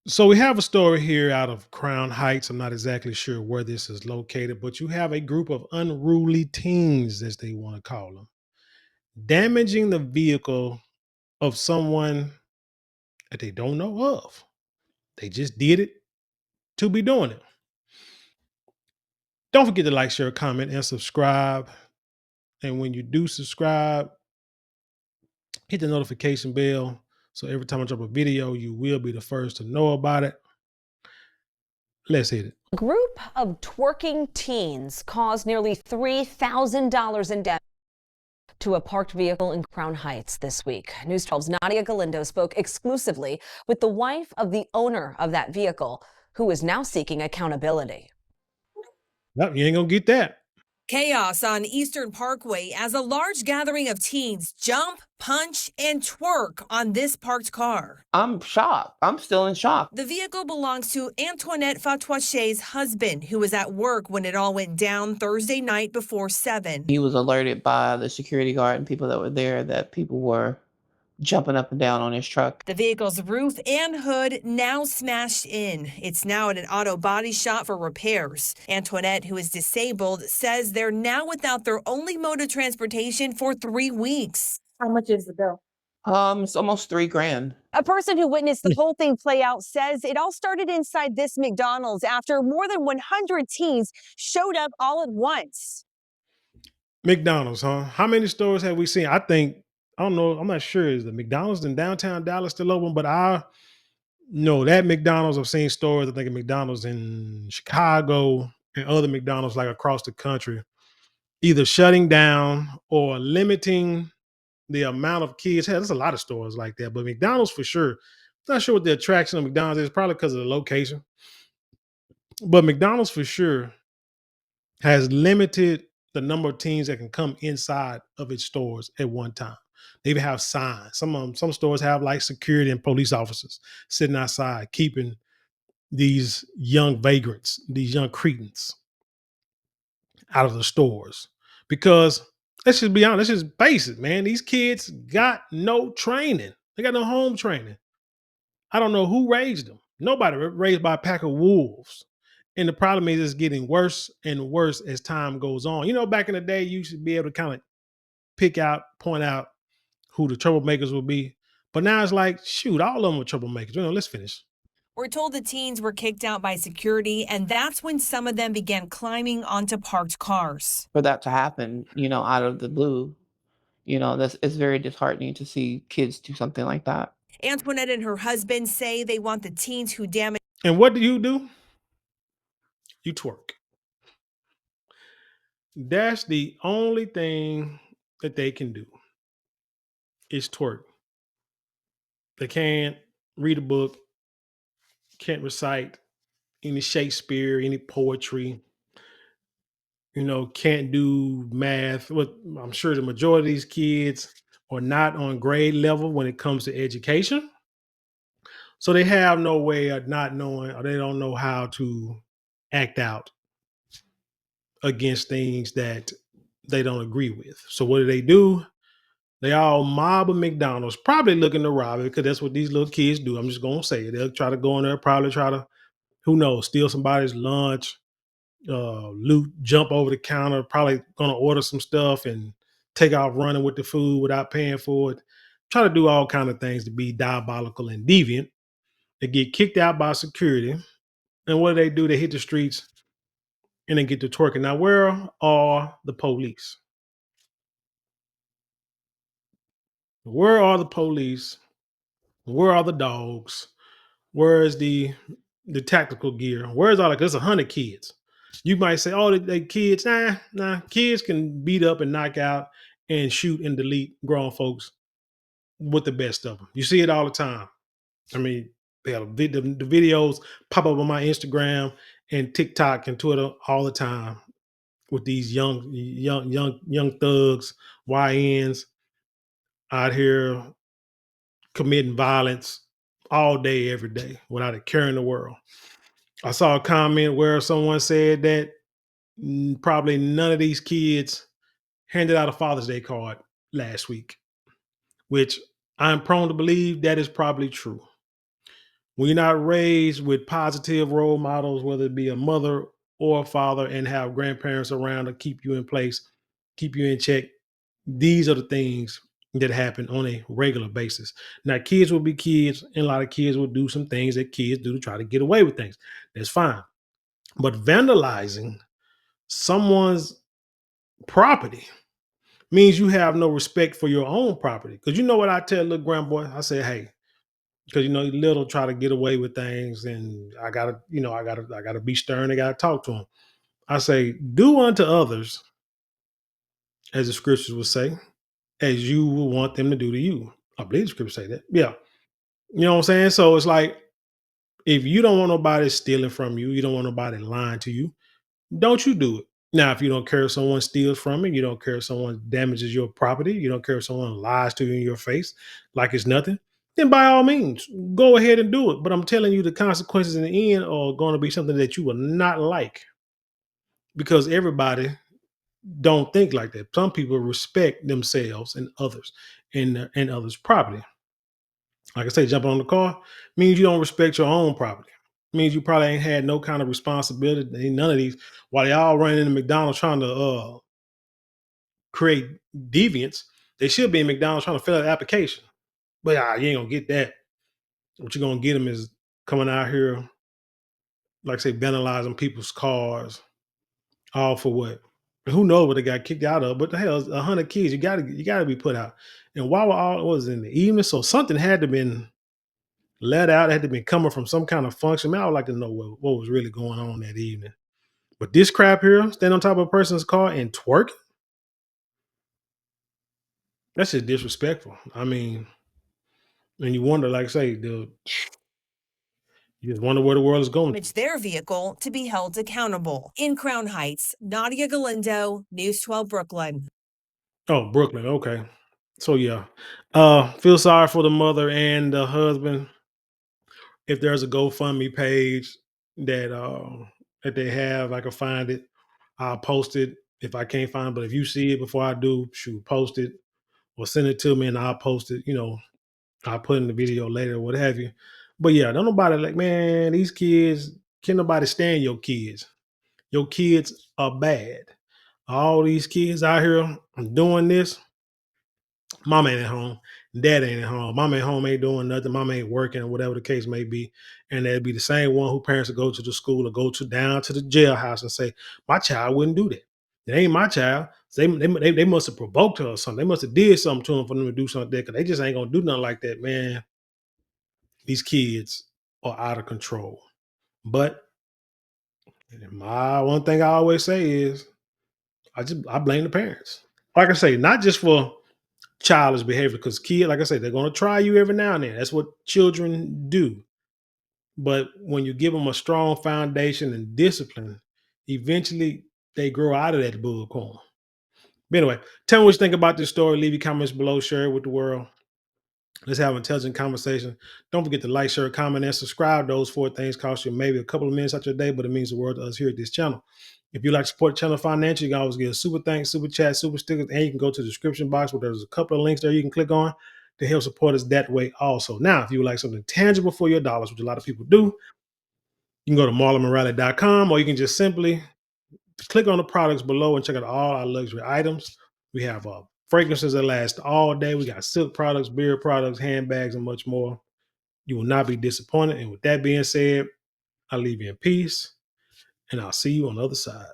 So we have a story here out of Crown Heights. I'm not exactly sure where this is located, but you have a group of unruly teens, as they want to call them, damaging the vehicle of someone that they don't know of. They just did it to be doing it. Don't forget to like, share, comment, and subscribe. And when you do subscribe, hit the notification bell. So every time I drop a video, you will be the first to know about it. Let's hit it. A group of twerking teens caused nearly $3,000 in damage to a parked vehicle in Crown Heights this week. News 12's Nadia Galindo spoke exclusively with the wife of the owner of that vehicle, who is now seeking accountability. Nope, you ain't gonna get that. Chaos on Eastern Parkway as a large gathering of teens jump, punch, and twerk on this parked car. I'm shocked. I'm still in shock. The vehicle belongs to Antoinette Fatouache's husband, who was at work when it all went down Thursday night before 7. He was alerted by the security guard and people that were there that people were jumping up and down on his truck. The vehicle's roof and hood now smashed in. It's now at an auto body shop for repairs. Antoinette, who is disabled, says they're now without their only mode of transportation for 3 weeks. How much is the bill? It's almost $3,000. A person who witnessed the whole thing play out says it all started inside this McDonald's after more than 100 teens showed up all at once. McDonald's, huh? How many stores have we seen? I don't know. I'm not sure. Is the McDonald's in downtown Dallas still open? But I know that McDonald's, I've seen stores. I think of McDonald's in Chicago and other McDonald's like across the country, either shutting down or limiting the amount of kids. Hey, there's a lot of stores like that, but McDonald's for sure. Not sure what the attraction of McDonald's is. Probably because of the location, but McDonald's for sure has limited the number of teams that can come inside of its stores at one time. They even have signs. Some stores have like security and police officers sitting outside keeping these young vagrants, these young cretins out of the stores. Because let's just be honest, let's just face it, man. These kids got no training. They got no home training. I don't know who raised them. Nobody raised by a pack of wolves. And the problem is it's getting worse and worse as time goes on. You know, back in the day, you should be able to kind of point out who the troublemakers will be. But now it's like, shoot, all of them are troublemakers. You know, let's finish. We're told the teens were kicked out by security, and that's when some of them began climbing onto parked cars. For that to happen, out of the blue, it's very disheartening to see kids do something like that. Antoinette and her husband say they want the teens who damaged. And what do? You twerk. That's the only thing that they can do is twerk. They can't read a book, can't recite any Shakespeare, any poetry, can't do math. What I'm sure the majority of these kids are not on grade level when it comes to education. So they have no way of not knowing, or they don't know how to act out against things that they don't agree with. So what do? They all mob a McDonald's, probably looking to rob it because that's what these little kids do. I'm just going to say it. They'll try to go in there, probably try to, who knows, steal somebody's lunch, loot, jump over the counter, probably going to order some stuff and take off running with the food without paying for it. Try to do all kind of things to be diabolical and deviant. They get kicked out by security. And what do? They hit the streets and then get to twerking. Now, where are the police? Where are the police? Where are the dogs? Where is the tactical gear? Where's all that? There's 100 kids. You might say, oh, they kids. Nah. Kids can beat up and knock out and shoot and delete grown folks with the best of them. You see it all the time. I mean, they have the videos pop up on my Instagram and TikTok and Twitter all the time with these young thugs, YNs out here committing violence all day, every day, without a care in the world. I saw a comment where someone said that probably none of these kids handed out a Father's Day card last week, which I'm prone to believe that is probably true. When you're not raised with positive role models, whether it be a mother or a father, and have grandparents around to keep you in place, keep you in check, these are the things that happen on a regular basis. Now, kids will be kids, and a lot of kids will do some things that kids do to try to get away with things. That's fine. But vandalizing someone's property means you have no respect for your own property. Because you know what I tell little grandboy? I say, hey, because he's little try to get away with things, and I gotta be stern. I gotta talk to him. I say, do unto others as the scriptures would say, as you will want them to do to you. I believe the scriptures say that. Yeah. You know what I'm saying? So it's like, if you don't want nobody stealing from you, you don't want nobody lying to you, don't you do it. Now, if you don't care if someone steals from you, you don't care if someone damages your property, you don't care if someone lies to you in your face like it's nothing, then by all means, go ahead and do it. But I'm telling you, the consequences in the end are going to be something that you will not like, because everybody don't think like that. Some people respect themselves and others and others' property. Like I say, jumping on the car means you don't respect your own property. Means you probably ain't had no kind of responsibility. None of these. While they all running into McDonald's trying to create deviance, they should be in McDonald's trying to fill out the application. But you ain't gonna get that. What you're gonna get them is coming out here, like I say, vandalizing people's cars, all for what? Who knows what they got kicked out of? But the hell, 100 kids, you gotta be put out. And why were all it was in the evening? So something had to been let out. It had to be coming from some kind of function. Man, I would like to know what was really going on that evening. But this crap here, stand on top of a person's car and twerk, that's just disrespectful. I mean, and you wonder, like I say, you just wonder where the world is going. Their vehicle to be held accountable. In Crown Heights, Nadia Galindo, News 12 Brooklyn. Oh, Brooklyn. Okay. So yeah. Feel sorry for the mother and the husband. If there's a GoFundMe page that they have, I can find it. I'll post it if I can't find it. But if you see it before I do, shoot, post it or send it to me and I'll post it. I'll put in the video later or what have you. But yeah, don't nobody like, man, these kids, can nobody stand your kids? Your kids are bad. All these kids out here doing this. Mom ain't at home. Dad ain't at home. Mom at home ain't doing nothing. Mom ain't working or whatever the case may be. And that'd be the same one who parents would go to the school or go to down to the jailhouse and say, my child wouldn't do that. It ain't my child. So they must have provoked her or something. They must have did something to him for them to do something like that, because they just ain't gonna do nothing like that, man. These kids are out of control. But my one thing I always say is I blame the parents. Like I say, not just for childish behavior, because kid, like I said, they're gonna try you every now and then. That's what children do. But when you give them a strong foundation and discipline, eventually they grow out of that bullcorn. But anyway, tell me what you think about this story. Leave your comments below, share it with the world. Let's have an intelligent conversation. Don't forget to like, share, comment, and subscribe. Those four things cost you maybe a couple of minutes out your day, but it means the world to us here at this channel. If you like to support the channel financially, you can always get a super thanks, super chat, super stickers, and you can go to the description box where there's a couple of links there you can click on to help support us that way also. Now, if you would like something tangible for your dollars, which a lot of people do, you can go to marlonmorale.com, or you can just simply click on the products below and check out all our luxury items. We have fragrances that last all day. We got silk products, beard products, handbags, and much more. You will not be disappointed. And with that being said, I leave you in peace, and I'll see you on the other side.